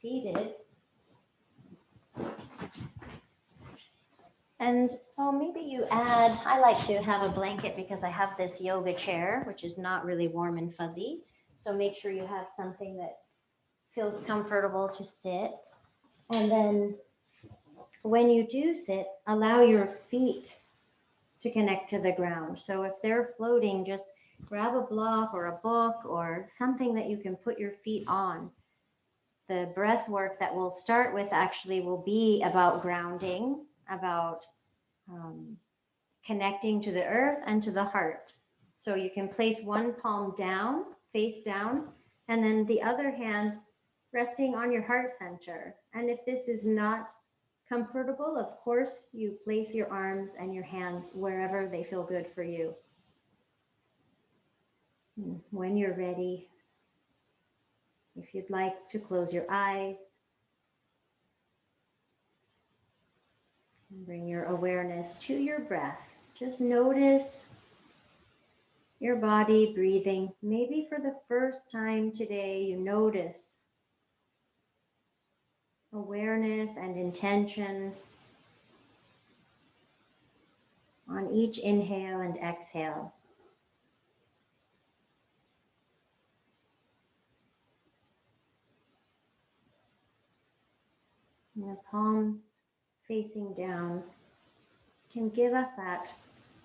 seated. And maybe you add, I like to have a blanket because I have this yoga chair, which is not really warm and fuzzy. So make sure you have something that feels comfortable to sit. And then when you do sit, allow your feet to connect to the ground. So if they're floating, just grab a block or a book or something that you can put your feet on. The breath work that we'll start with actually will be about grounding, about connecting to the earth and to the heart. So you can place one palm down, face down, and then the other hand resting on your heart center. And if this is not comfortable, of course, you place your arms and your hands wherever they feel good for you. When you're ready, if you'd like to close your eyes, and bring your awareness to your breath. Just notice your body breathing. Maybe for the first time today, you notice awareness and intention on each inhale and exhale. And the palms facing down can give us that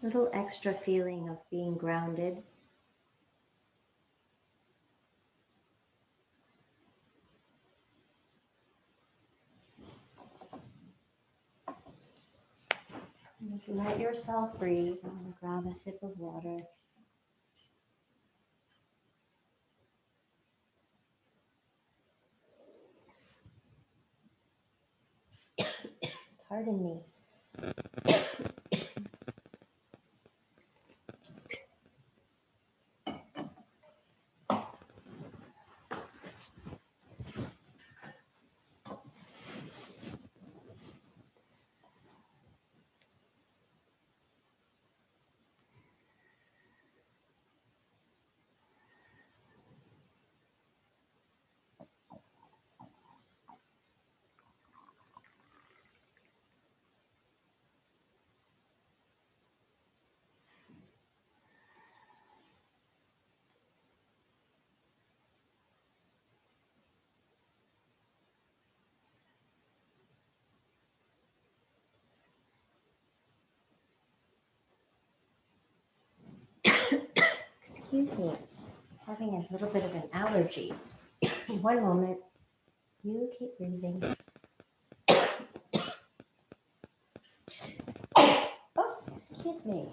little extra feeling of being grounded. Just let yourself breathe. I'm going to grab a sip of water. Pardon me. Excuse me, having a little bit of an allergy. One moment. You keep breathing. Oh, excuse me.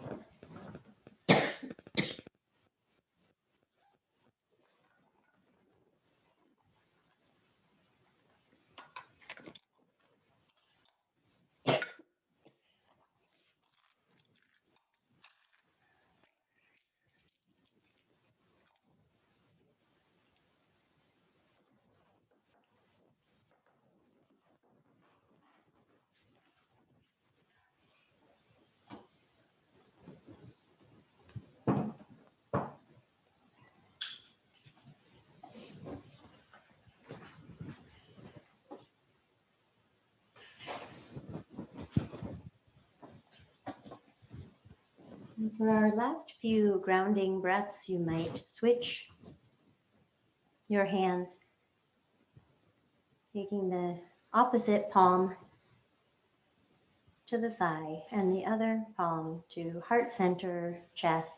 For our last few grounding breaths, you might switch your hands, taking the opposite palm to the thigh and the other palm to heart center, chest.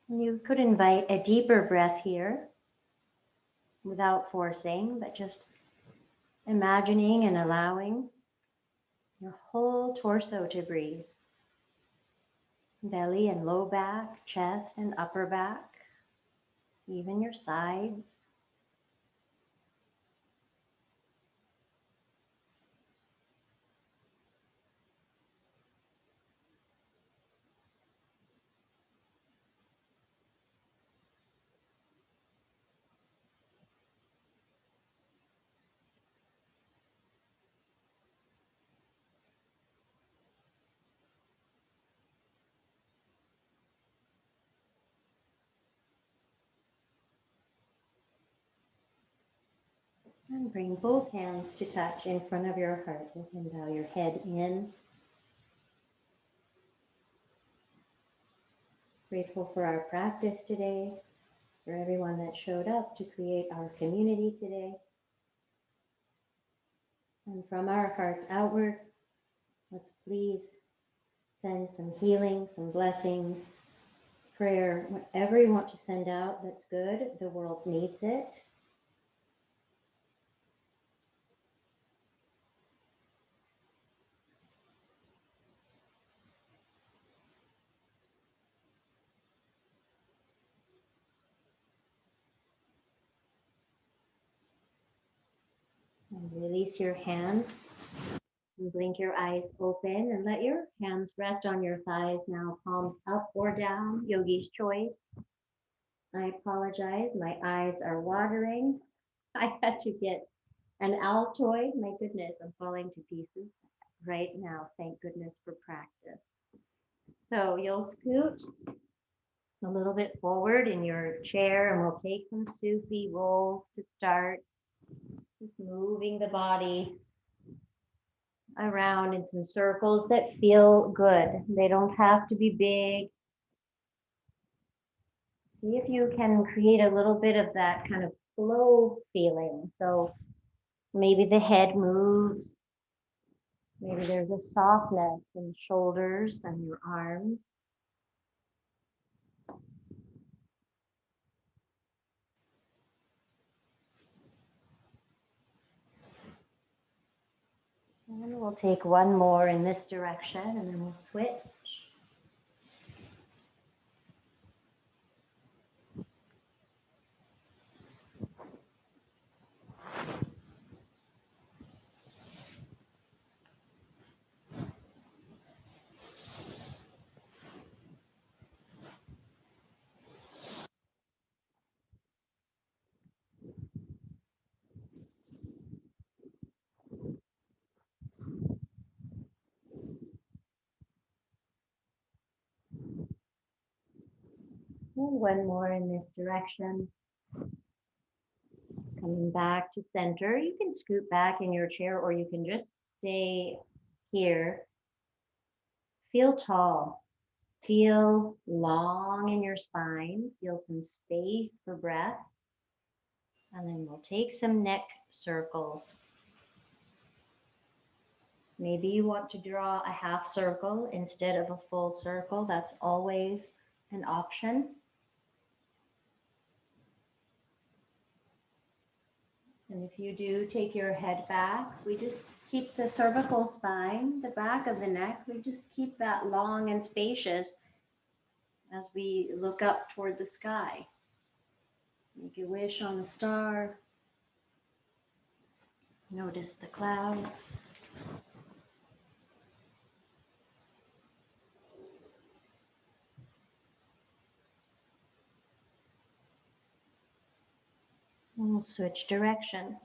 And you could invite a deeper breath here without forcing, but just imagining and allowing your whole torso to breathe. Belly and low back, chest and upper back, even your sides. And bring both hands to touch in front of your heart. You can bow your head in. Grateful for our practice today, for everyone that showed up to create our community today. And from our hearts outward, let's please send some healing, some blessings, prayer, whatever you want to send out that's good. The world needs it. And release your hands. And blink your eyes open and let your hands rest on your thighs now, palms up or down, yogi's choice. I apologize, my eyes are watering. I had to get an Altoid. My goodness, I'm falling to pieces right now. Thank goodness for practice. So you'll scoot a little bit forward in your chair and we'll take some Sufi rolls to start. Just moving the body around in some circles that feel good. They don't have to be big. See if you can create a little bit of that kind of flow feeling. So maybe the head moves. Maybe there's a softness in the shoulders and your arms. And we'll take one more in this direction and then we'll switch. And one more in this direction. Coming back to center. You can scoot back in your chair or you can just stay here. Feel tall. Feel long in your spine. Feel some space for breath. And then we'll take some neck circles. Maybe you want to draw a half circle instead of a full circle. That's always an option. And if you do take your head back, we just keep the cervical spine, the back of the neck, we just keep that long and spacious as we look up toward the sky. Make a wish on the star. Notice the clouds. And we'll switch direction.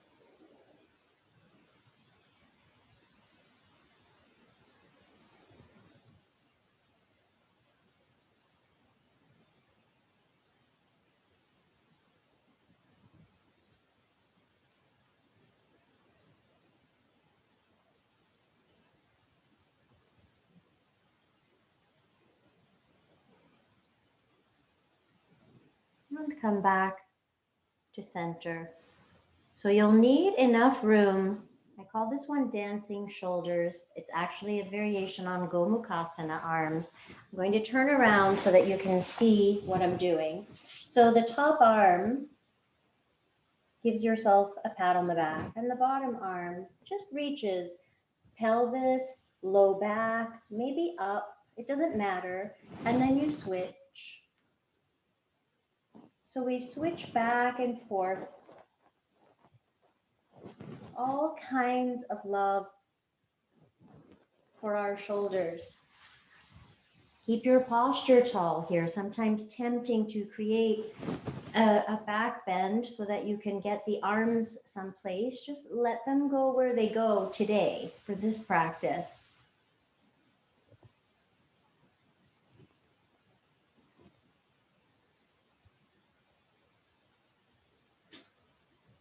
And come back to center. So you'll need enough room. I call this one dancing shoulders. It's actually a variation on Gomukhasana arms. I'm going to turn around so that you can see what I'm doing. So the top arm gives yourself a pat on the back, and the bottom arm just reaches pelvis, low back, maybe up. It doesn't matter. And then you switch. So we switch back and forth. All kinds of love for our shoulders. Keep your posture tall here. Sometimes tempting to create a back bend so that you can get the arms someplace. Just let them go where they go today for this practice.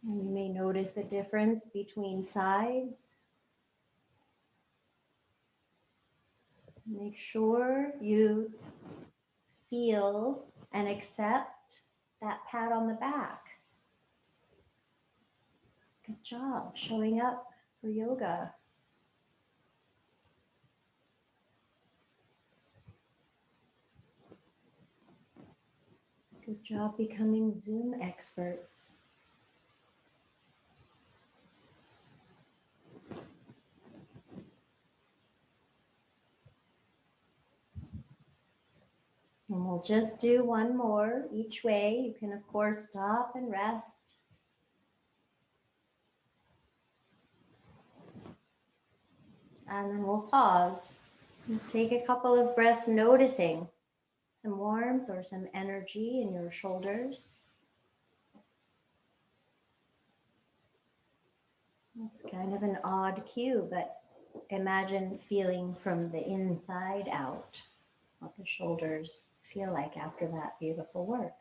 And you may notice the difference between sides. Make sure you feel and accept that pat on the back. Good job showing up for yoga. Good job becoming Zoom experts. And we'll just do one more each way. You can, of course, stop and rest. And then we'll pause. Just take a couple of breaths, noticing some warmth or some energy in your shoulders. It's kind of an odd cue, but imagine feeling from the inside out what the shoulders feel like after that beautiful work.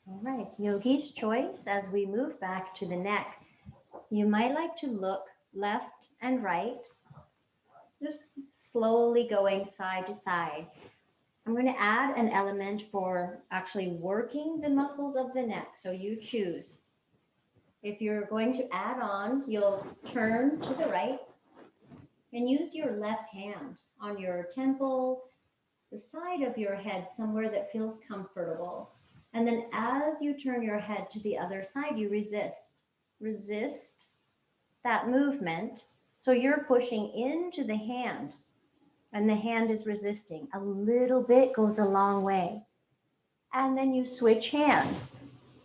All right, yogi's choice as we move back to the neck. You might like to look left and right, just slowly going side to side. I'm going to add an element for actually working the muscles of the neck, so you choose. If you're going to add on, you'll turn to the right and use your left hand on your temple, the side of your head, somewhere that feels comfortable. And then as you turn your head to the other side, you resist. Resist that movement. So you're pushing into the hand and the hand is resisting. A little bit goes a long way. And then you switch hands.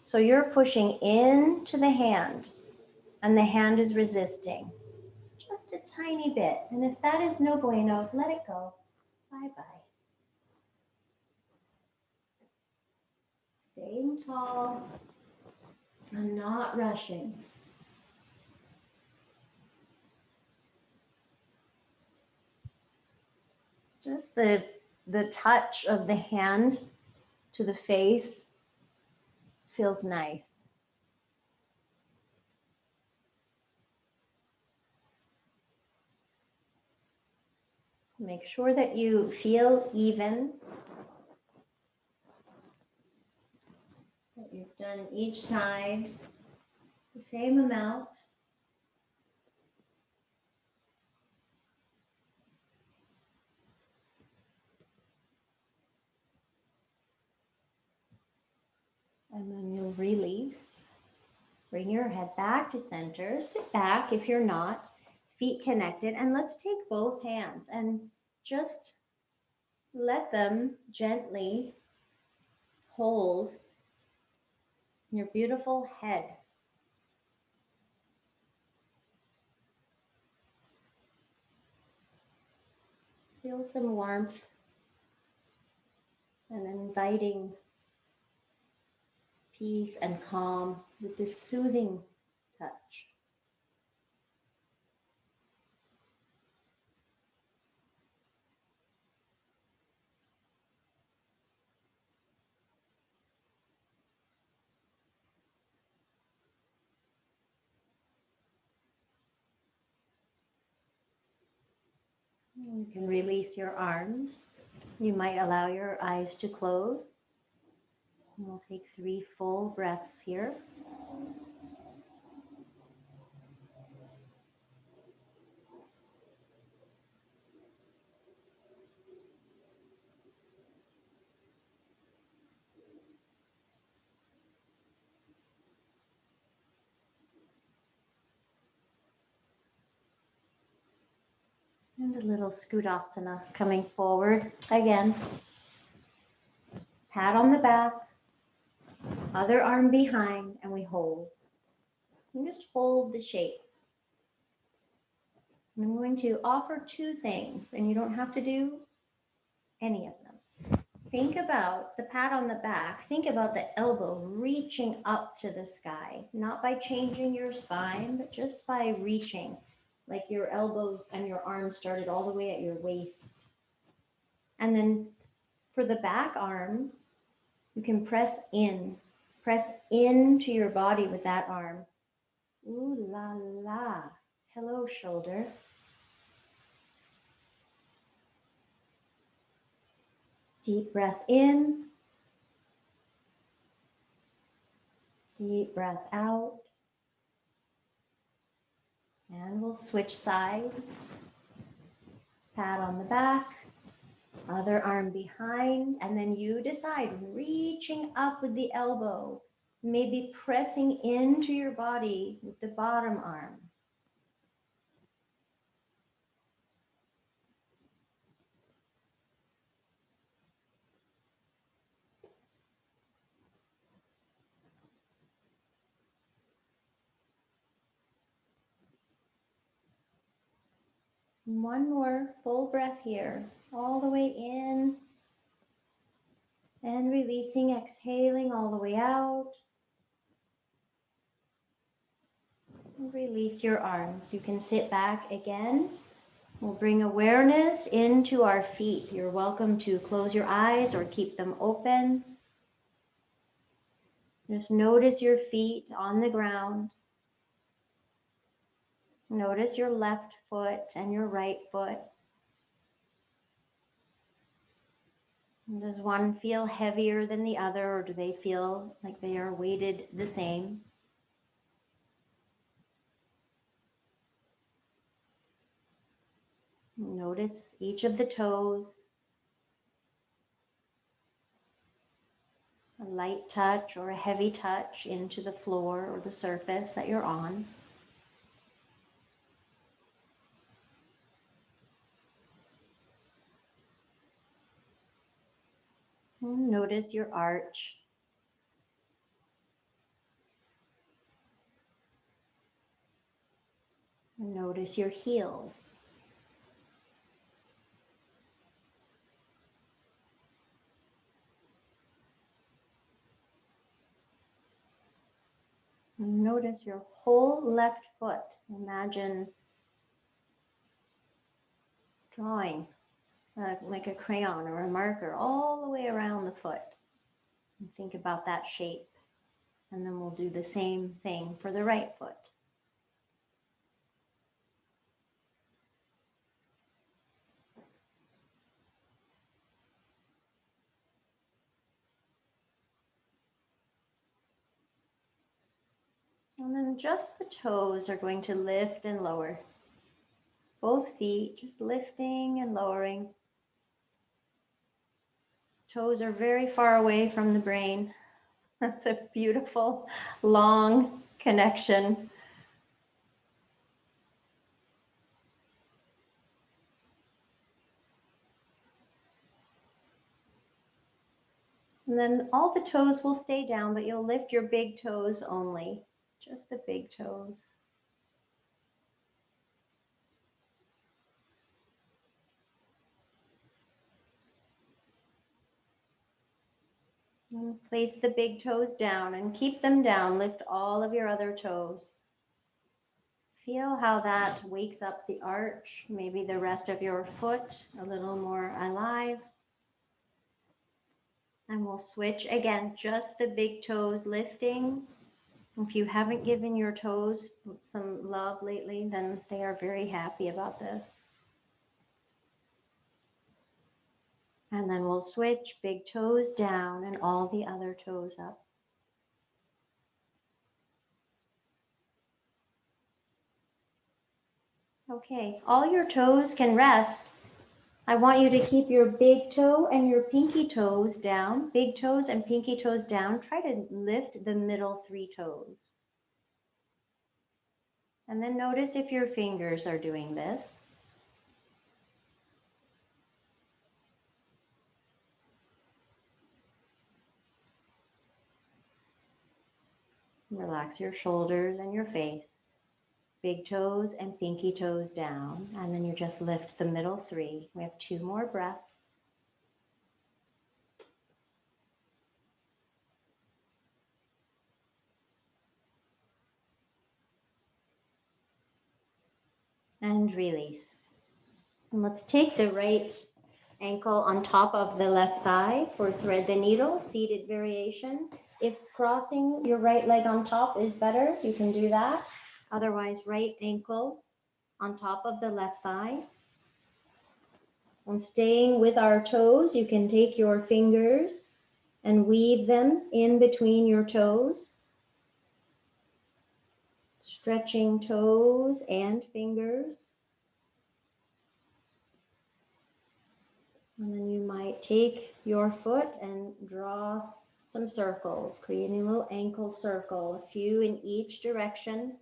So you're pushing into the hand and the hand is resisting. Just a tiny bit. And if that is no bueno, let it go. Bye-bye. Staying tall and not rushing. Just the touch of the hand to the face feels nice. Make sure that you feel even, that you've done each side the same amount. And then you'll release. Bring your head back to center. Sit back if you're not. Feet connected. And let's take both hands and just let them gently hold your beautiful head. Feel some warmth and inviting peace and calm with this soothing touch. You can release your arms. You might allow your eyes to close. We'll take 3 full breaths here. And a little Tadasana coming forward. Again, pat on the back, other arm behind, and we hold. And just hold the shape. And I'm going to offer 2 things, and you don't have to do any of them. Think about the pat on the back. Think about the elbow reaching up to the sky, not by changing your spine, but just by reaching, like your elbows and your arms started all the way at your waist. And then for the back arm, you can press into your body with that arm. Ooh la la. Hello, shoulder. Deep breath in. Deep breath out. And we'll switch sides. Pat on the back. Other arm behind. And then you decide, reaching up with the elbow. Maybe pressing into your body with the bottom arm. One more full breath here, all the way in and releasing, exhaling all the way out. Release your arms. You can sit back again. We'll bring awareness into our feet. You're welcome to close your eyes or keep them open. Just notice your feet on the ground. Notice your left foot and your right foot. Does one feel heavier than the other, or do they feel like they are weighted the same? Notice each of the toes. A light touch or a heavy touch into the floor or the surface that you're on. Notice your arch. Notice your heels. Notice your whole left foot. Imagine drawing like a crayon or a marker all the way around the foot. And think about that shape. And then we'll do the same thing for the right foot. And then just the toes are going to lift and lower. Both feet just lifting and lowering. Toes are very far away from the brain. That's a beautiful, long connection. And then all the toes will stay down, but you'll lift your big toes only, just the big toes. And place the big toes down and keep them down. Lift all of your other toes. Feel how that wakes up the arch, maybe the rest of your foot a little more alive. And we'll switch again, just the big toes lifting. If you haven't given your toes some love lately, then they are very happy about this. And then we'll switch, big toes down and all the other toes up. Okay, all your toes can rest. I want you to keep your big toe and your pinky toes down, big toes and pinky toes down. Try to lift the middle three toes. And then notice if your fingers are doing this. Relax your shoulders and your face. Big toes and pinky toes down. And then you just lift the middle three. We have 2 more breaths. and release. And let's take the right ankle on top of the left thigh for thread the needle, seated variation. If crossing your right leg on top is better, you can do that. Otherwise, right ankle on top of the left thigh. And staying with our toes, you can take your fingers and weave them in between your toes. Stretching toes and fingers. And then you might take your foot and draw some circles, creating a little ankle circle, a few in each direction.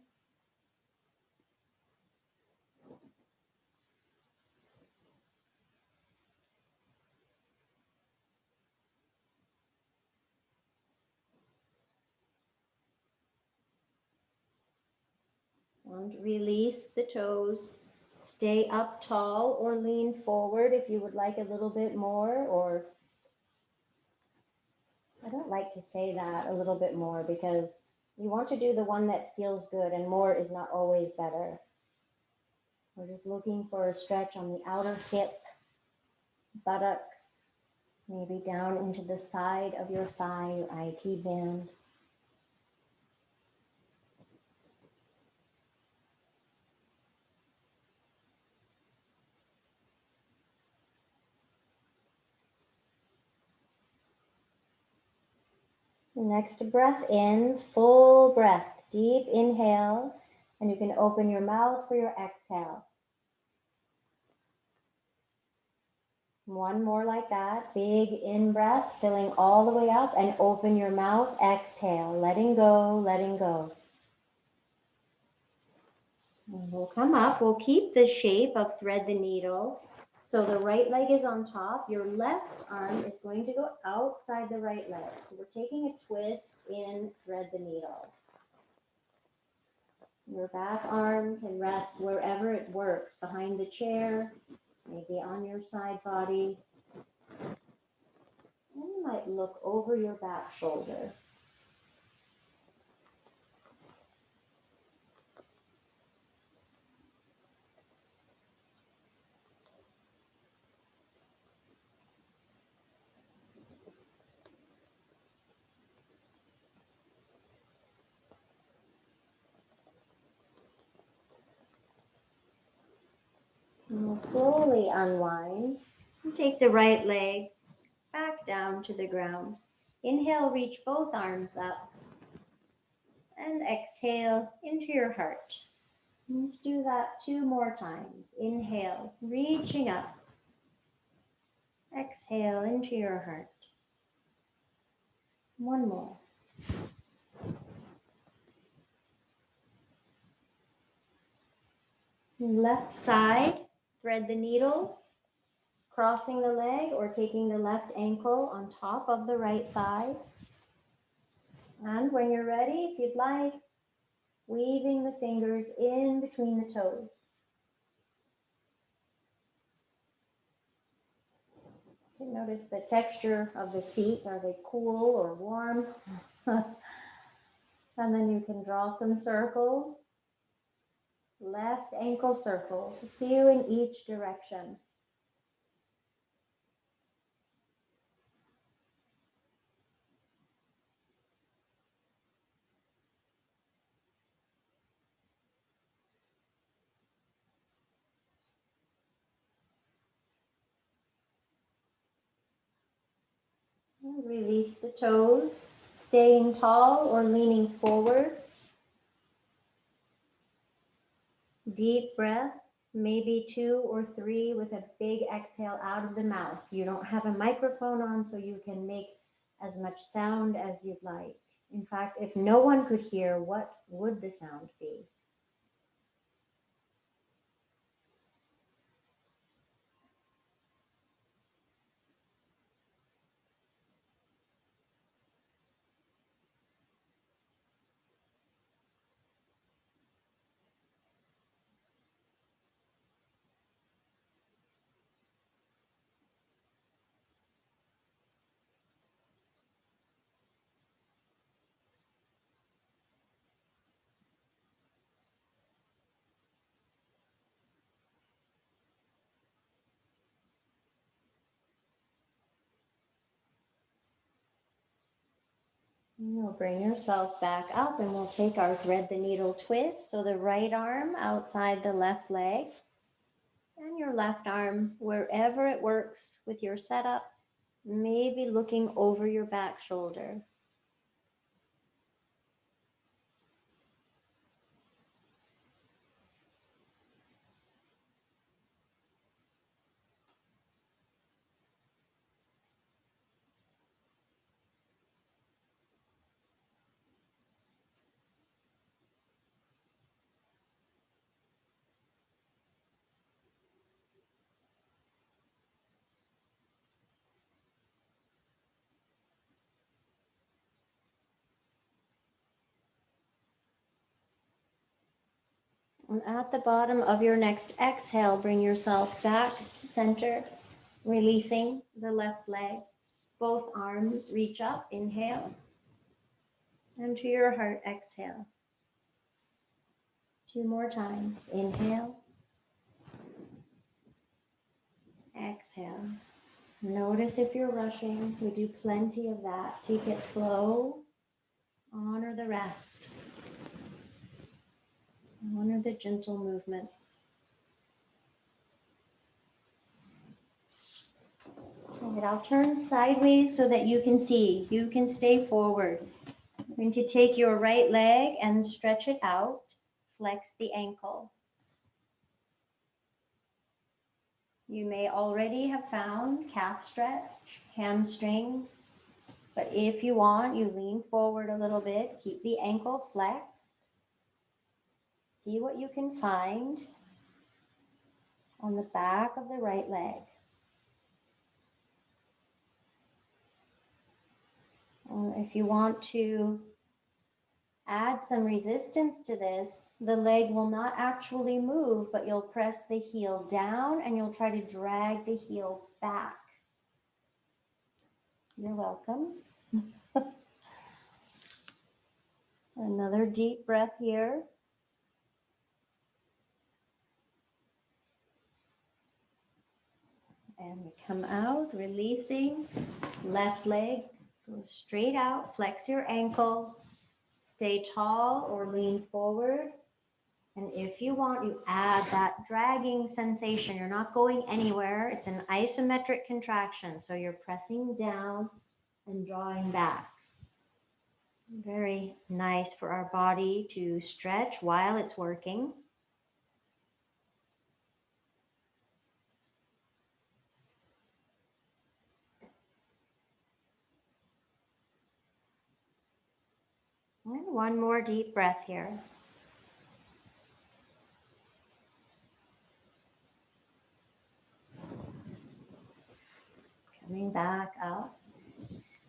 And release the toes. Stay up tall or lean forward if you would like a little bit more, or I don't like to say that a little bit more because you want to do the one that feels good, and more is not always better. We're just looking for a stretch on the outer hip, buttocks, maybe down into the side of your thigh, your IT band. Next breath in, full breath, deep inhale, and you can open your mouth for your exhale. One more like that, big in breath, filling all the way up, and open your mouth, exhale, letting go, letting go. And we'll come up, we'll keep the shape of thread the needle. So the right leg is on top, your left arm is going to go outside the right leg. So we're taking a twist in thread the needle. Your back arm can rest wherever it works, behind the chair, maybe on your side body. And you might look over your back shoulder. And we'll slowly unwind and take the right leg back down to the ground. Inhale, reach both arms up. And exhale into your heart. Let's do that 2 more times. Inhale, reaching up. Exhale into your heart. 1 more. Left side, thread the needle, crossing the leg or taking the left ankle on top of the right thigh. And when you're ready, if you'd like, weaving the fingers in between the toes. You can notice the texture of the feet. Are they cool or warm? And then you can draw some circles. Left ankle circles, a few in each direction. And release the toes, staying tall or leaning forward. Deep breaths, maybe 2 or 3 with a big exhale out of the mouth. You don't have a microphone on, so you can make as much sound as you'd like. In fact, if no one could hear, what would the sound be? You'll bring yourself back up and we'll take our thread the needle twist. So the right arm outside the left leg and your left arm wherever it works with your setup, maybe looking over your back shoulder. And at the bottom of your next exhale, bring yourself back to center, releasing the left leg. Both arms reach up, inhale, and to your heart, exhale. 2 more times, inhale, exhale. Notice if you're rushing, we do plenty of that. Take it slow, honor the rest, honor the gentle movement. All right, I'll turn sideways so that you can see. You can stay forward. I'm going to take your right leg and stretch it out. Flex the ankle. You may already have found calf stretch, hamstrings, but if you want, you lean forward a little bit. Keep the ankle flexed. See what you can find on the back of the right leg. If you want to add some resistance to this, the leg will not actually move, but you'll press the heel down and you'll try to drag the heel back. You're welcome. Another deep breath here. And we come out, releasing. Left leg goes straight out. Flex your ankle. Stay tall or lean forward. And if you want, you add that dragging sensation. You're not going anywhere. It's an isometric contraction. So you're pressing down and drawing back. Very nice for our body to stretch while it's working. And one more deep breath here. Coming back up.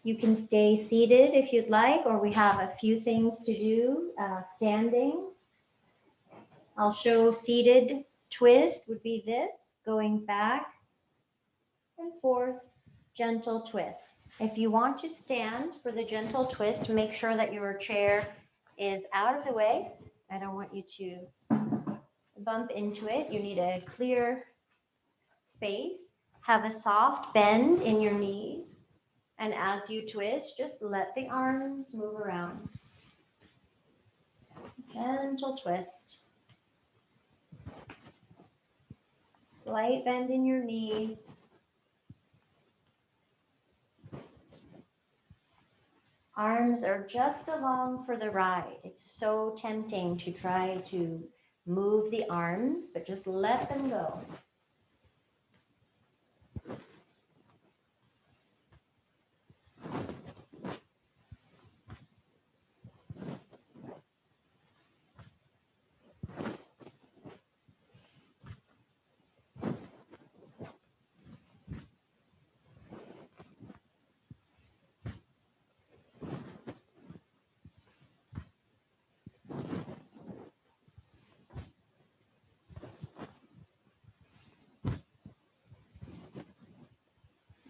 You can stay seated if you'd like, or we have a few things to do standing. I'll show seated twist would be this, going back and forth, gentle twist. If you want to stand for the gentle twist, make sure that your chair is out of the way. I don't want you to bump into it. You need a clear space. Have a soft bend in your knees. And as you twist, just let the arms move around. Gentle twist. Slight bend in your knees. Arms are just along for the ride. It's so tempting to try to move the arms, but just let them go.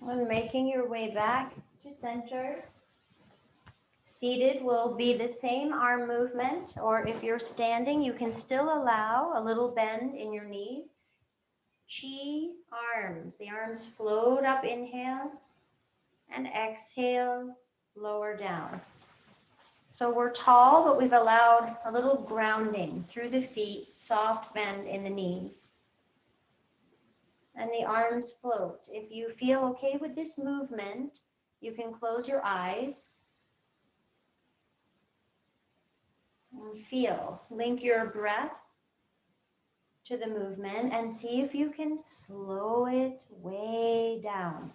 And making your way back to center. Seated will be the same arm movement, or if you're standing, you can still allow a little bend in your knees. Chi arms. The arms float up, inhale, and exhale, lower down. So we're tall, but we've allowed a little grounding through the feet, soft bend in the knees. And the arms float. If you feel okay with this movement, you can close your eyes and feel. Link your breath to the movement and see if you can slow it way down.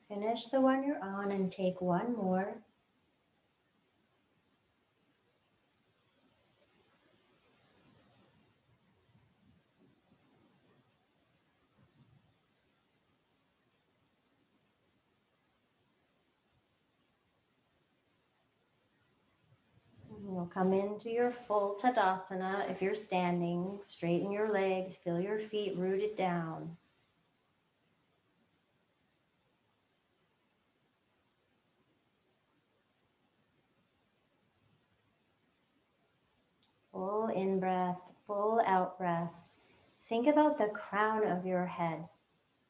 Finish the one you're on and take one more. You'll come into your full Tadasana. If you're standing, straighten your legs, feel your feet rooted down. Full in breath, full out breath. Think about the crown of your head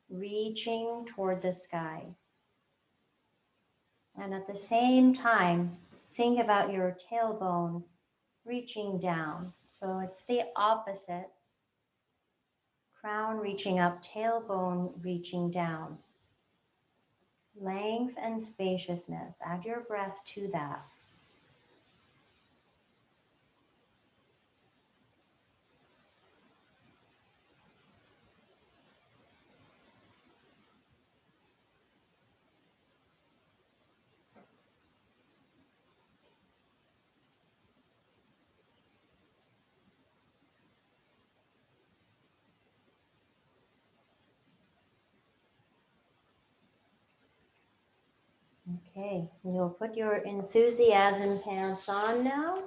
reaching toward the sky. And at the same time, think about your tailbone reaching down. So it's the opposites. Crown reaching up, tailbone reaching down. Length and spaciousness. Add your breath to that. Okay, you'll put your enthusiasm pants on now.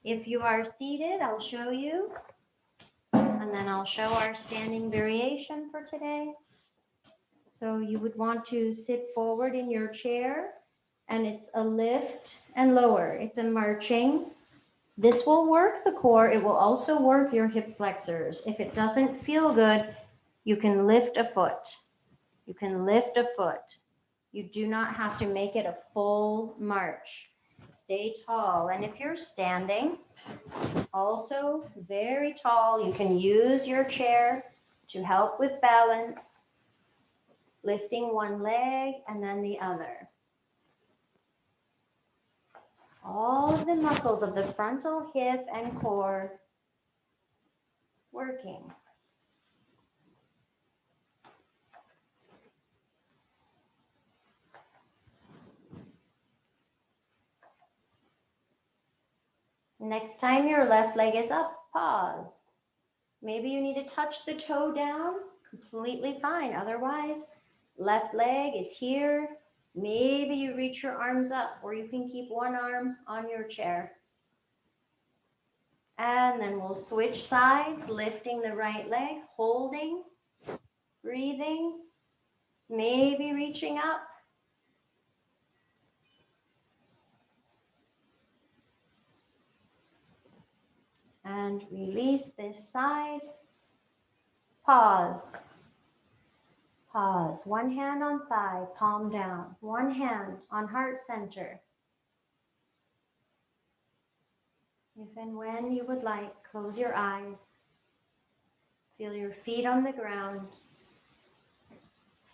If you are seated, I'll show you, and then I'll show our standing variation for today. So you would want to sit forward in your chair, and it's a lift and lower. It's a marching. This will work the core. It will also work your hip flexors. If it doesn't feel good, you can lift a foot. You can lift a foot. You do not have to make it a full march. Stay tall. And if you're standing, also very tall, you can use your chair to help with balance, lifting one leg and then the other. All of the muscles of the frontal, hip, and core working. Next time your left leg is up, pause. Maybe you need to touch the toe down, completely fine. Otherwise, left leg is here. Maybe you reach your arms up, or you can keep one arm on your chair. And then we'll switch sides, lifting the right leg, holding, breathing, maybe reaching up. And release this side. Pause. Pause. One hand on thigh, palm down. One hand on heart center. If and when you would like, close your eyes. Feel your feet on the ground.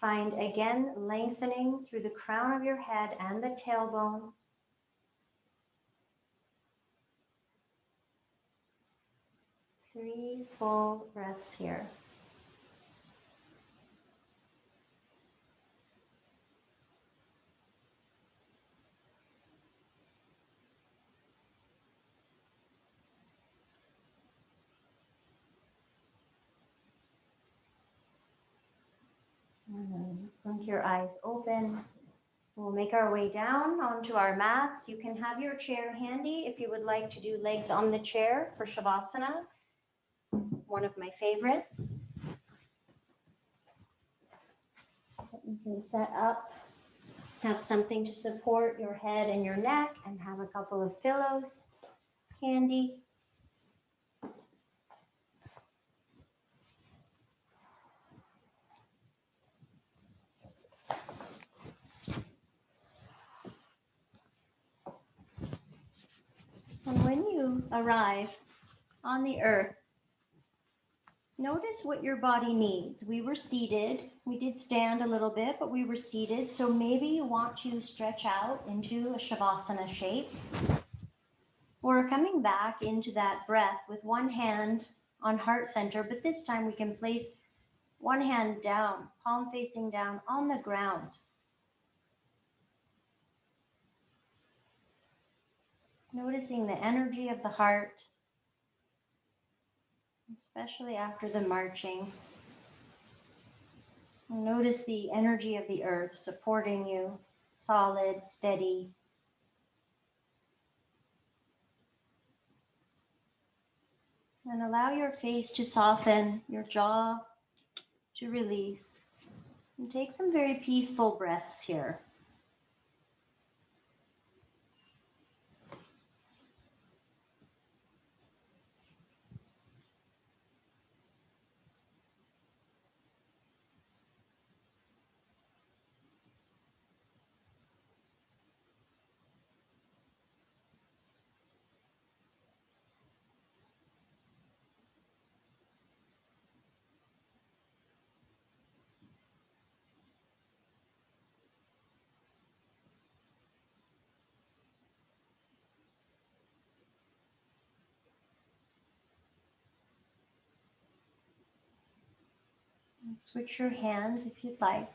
Find again lengthening through the crown of your head and the tailbone. Three full breaths here. Blink your eyes open. We'll make our way down onto our mats. You can have your chair handy if you would like to do legs on the chair for Shavasana, one of my favorites. You can set up, have something to support your head and your neck, and have a couple of pillows handy. And when you arrive on the earth, notice what your body needs. We were seated. We did stand a little bit, but we were seated. So maybe you want to stretch out into a Shavasana shape. Or coming back into that breath with one hand on heart center, but this time we can place one hand down, palm facing down on the ground. Noticing the energy of the heart, especially after the marching. Notice the energy of the earth supporting you, solid, steady. And allow your face to soften, your jaw to release. And take some very peaceful breaths here. And switch your hands if you'd like.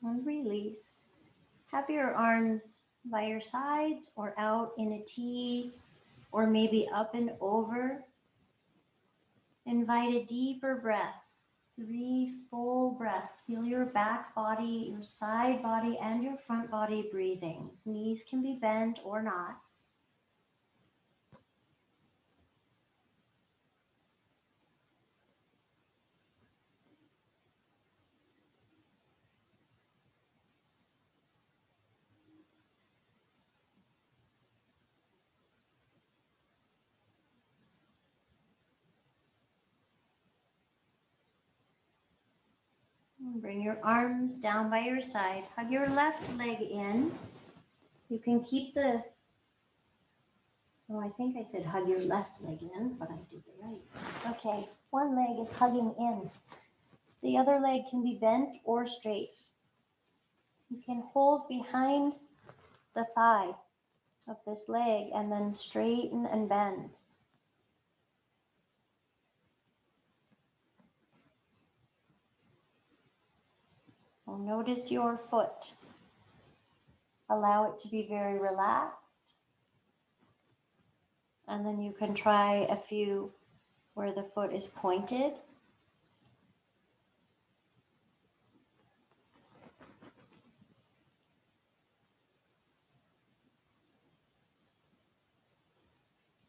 And release. Have your arms by your sides or out in a T, or maybe up and over. Invite a deeper breath. 3 full breaths. Feel your back body, your side body, and your front body breathing. Knees can be bent or not. Bring your arms down by your side. Hug your left leg in. You can keep the, I think I said hug your left leg in, but I did it right. Okay, one leg is hugging in. The other leg can be bent or straight. You can hold behind the thigh of this leg and then straighten and bend. Well, notice your foot. Allow it to be very relaxed. And then you can try a few where the foot is pointed.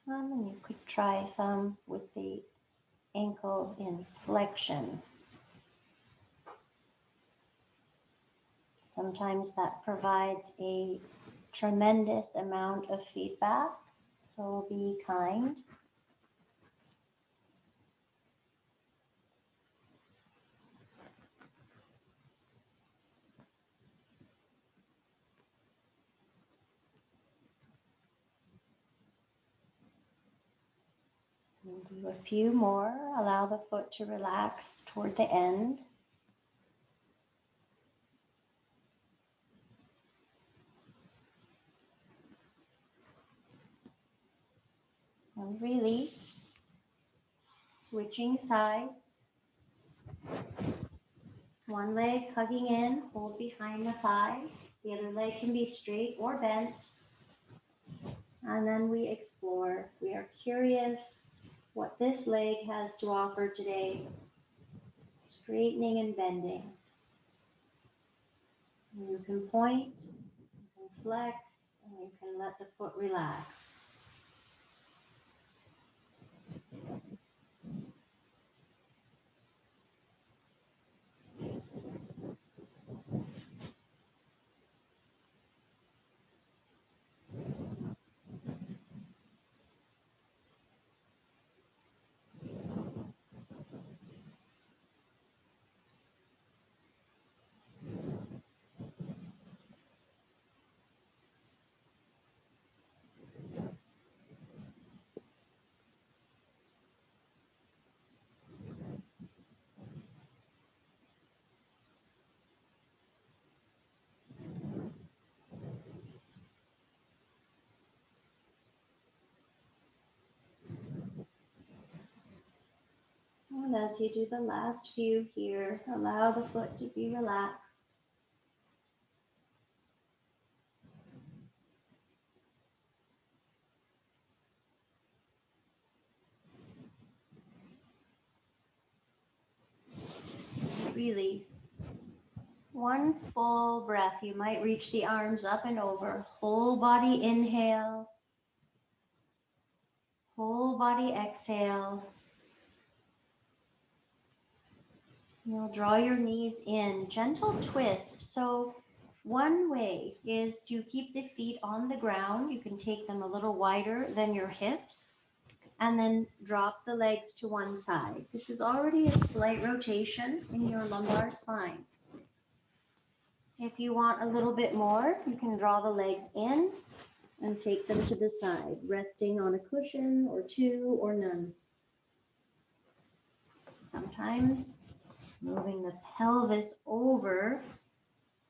And then you could try some with the ankle in flexion. Sometimes that provides a tremendous amount of feedback, so be kind. And do a few more. Allow the foot to relax toward the end. And release. Switching sides. One leg hugging in, hold behind the thigh. The other leg can be straight or bent. And then we explore. We are curious what this leg has to offer today. Straightening and bending. And you can point, you can flex, and you can let the foot relax. And as you do the last few here, allow the foot to be relaxed. Release. One full breath. You might reach the arms up and over. Whole body inhale. Whole body exhale. You'll draw your knees in. Gentle twist. So one way is to keep the feet on the ground. You can take them a little wider than your hips. And then drop the legs to one side. This is already a slight rotation in your lumbar spine. If you want a little bit more, you can draw the legs in and take them to the side, resting on a cushion or two or none. Sometimes moving the pelvis over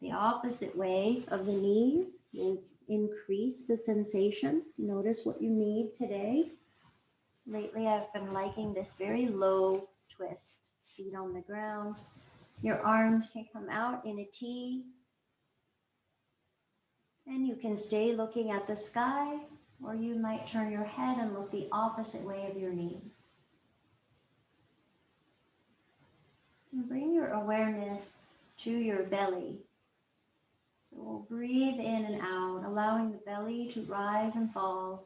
the opposite way of the knees will increase the sensation. Notice what you need today. Lately, I've been liking this very low twist. Feet on the ground. Your arms can come out in a T. And you can stay looking at the sky, or you might turn your head and look the opposite way of your knees. And bring your awareness to your belly. So we'll breathe in and out, allowing the belly to rise and fall.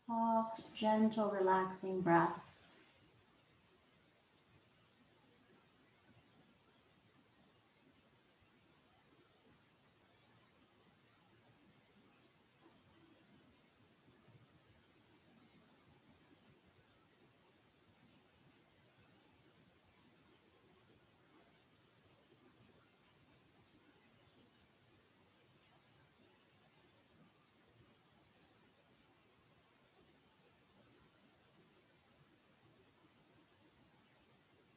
Soft, gentle, relaxing breath.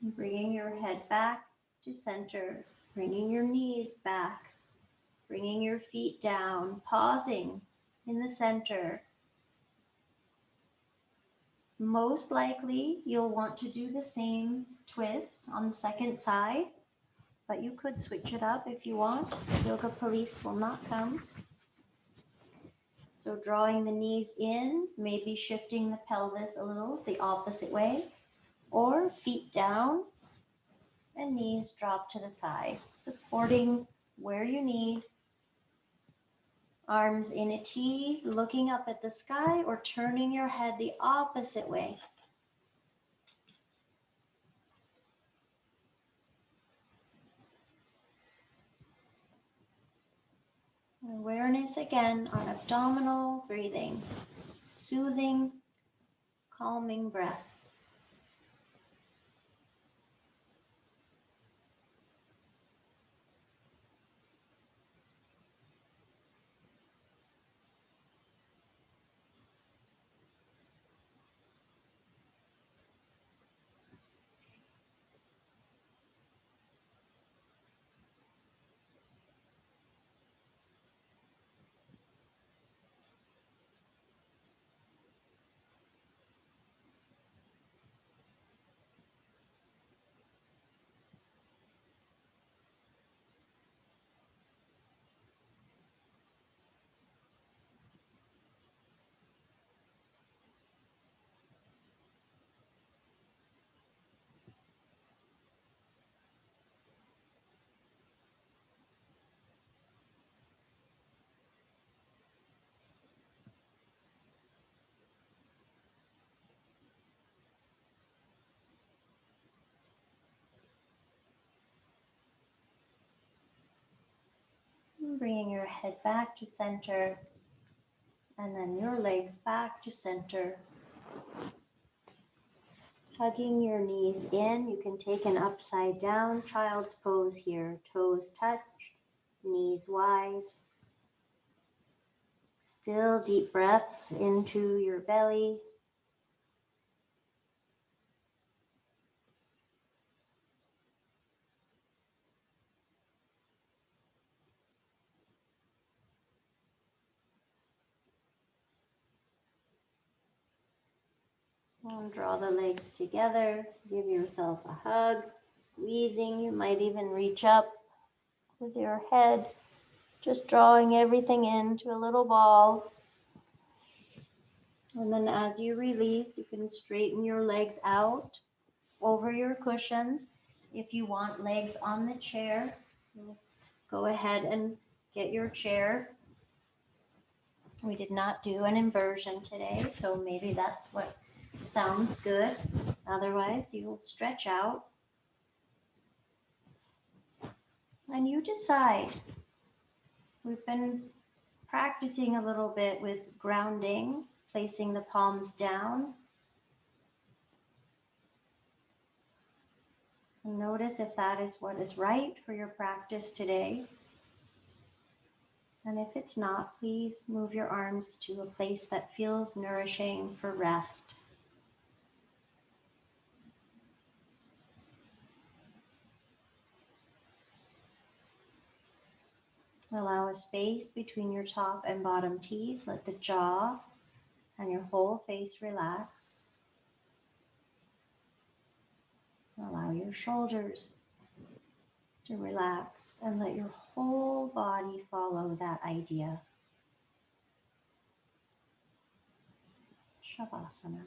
And bringing your head back to center, bringing your knees back, bringing your feet down, pausing in the center. Most likely, you'll want to do the same twist on the second side, but you could switch it up if you want. Yoga police will not come. So drawing the knees in, maybe shifting the pelvis a little the opposite way, or feet down and knees drop to the side, supporting where you need. Arms in a T, looking up at the sky or turning your head the opposite way. Awareness again on abdominal breathing, soothing, calming breath. bringing your head back to center, and then your legs back to center. Hugging your knees in, you can take an upside down child's pose here. Toes touch, knees wide. Still deep breaths into your belly. And draw the legs together. Give yourself a hug. Squeezing, you might even reach up with your head. Just drawing everything into a little ball. And then as you release, you can straighten your legs out over your cushions. If you want legs on the chair, go ahead and get your chair. We did not do an inversion today, so maybe that's what sounds good. Otherwise, you'll stretch out. And you decide. We've been practicing a little bit with grounding, placing the palms down. And notice if that is what is right for your practice today. And if it's not, please move your arms to a place that feels nourishing for rest. Allow a space between your top and bottom teeth. Let the jaw and your whole face relax. Allow your shoulders to relax and let your whole body follow that idea. Shavasana.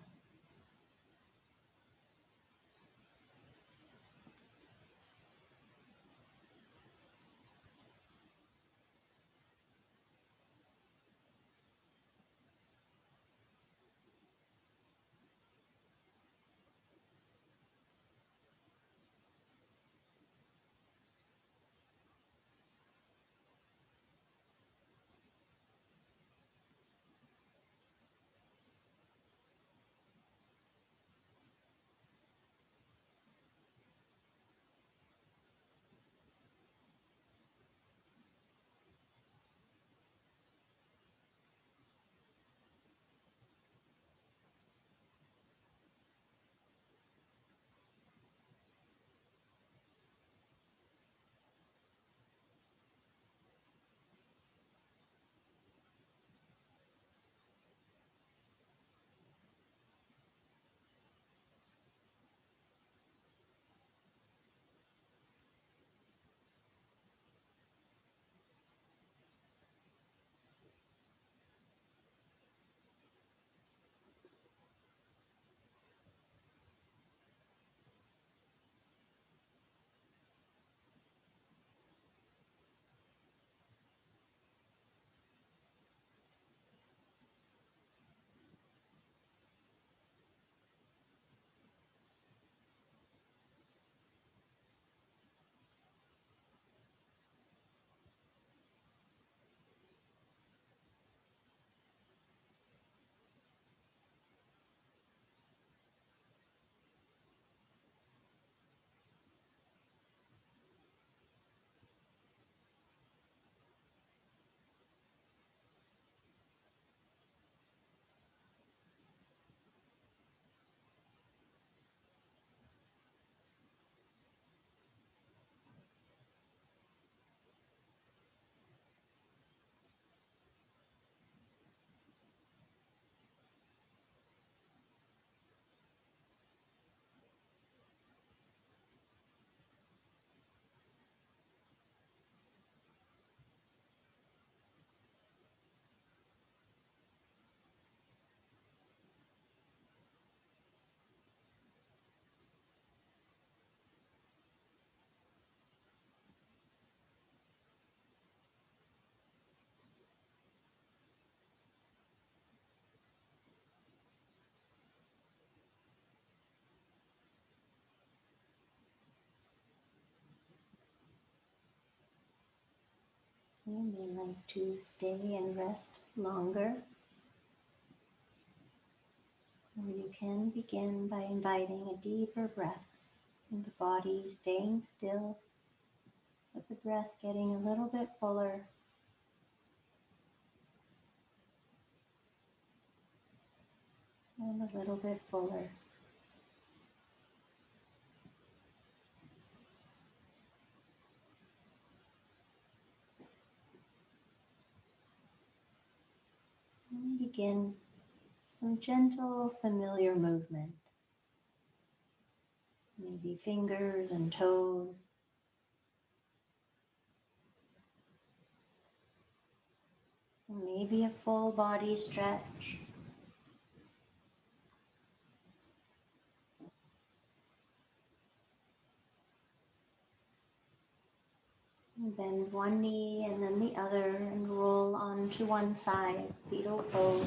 You may like to stay and rest longer, or you can begin by inviting a deeper breath in the body, staying still, with the breath getting a little bit fuller and a little bit fuller. And begin some gentle, familiar movement. Maybe fingers and toes. Maybe a full body stretch. And bend one knee and then the other and roll onto one side, fetal pose.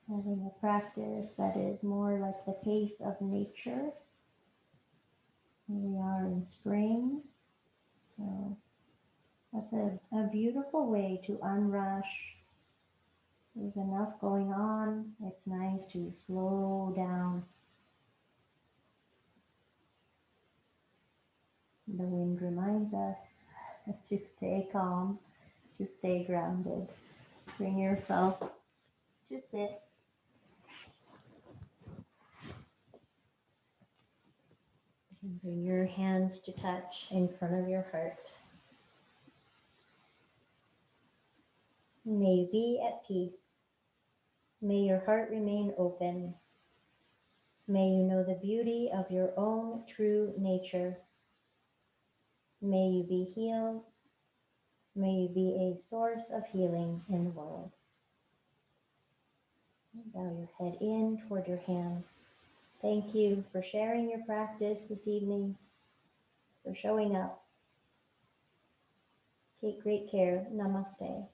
Having a practice that is more like the pace of nature. Here we are in spring, so that's a beautiful way to unrush. There's enough going on. It's nice to slow down. The wind reminds us to stay calm, to stay grounded. Bring yourself to sit. And bring your hands to touch in front of your heart. May you be at peace. May your heart remain open. May you know the beauty of your own true nature. May you be healed. May you be a source of healing in the world. Bow your head in toward your hands. Thank you for sharing your practice this evening, for showing up. Take great care. Namaste.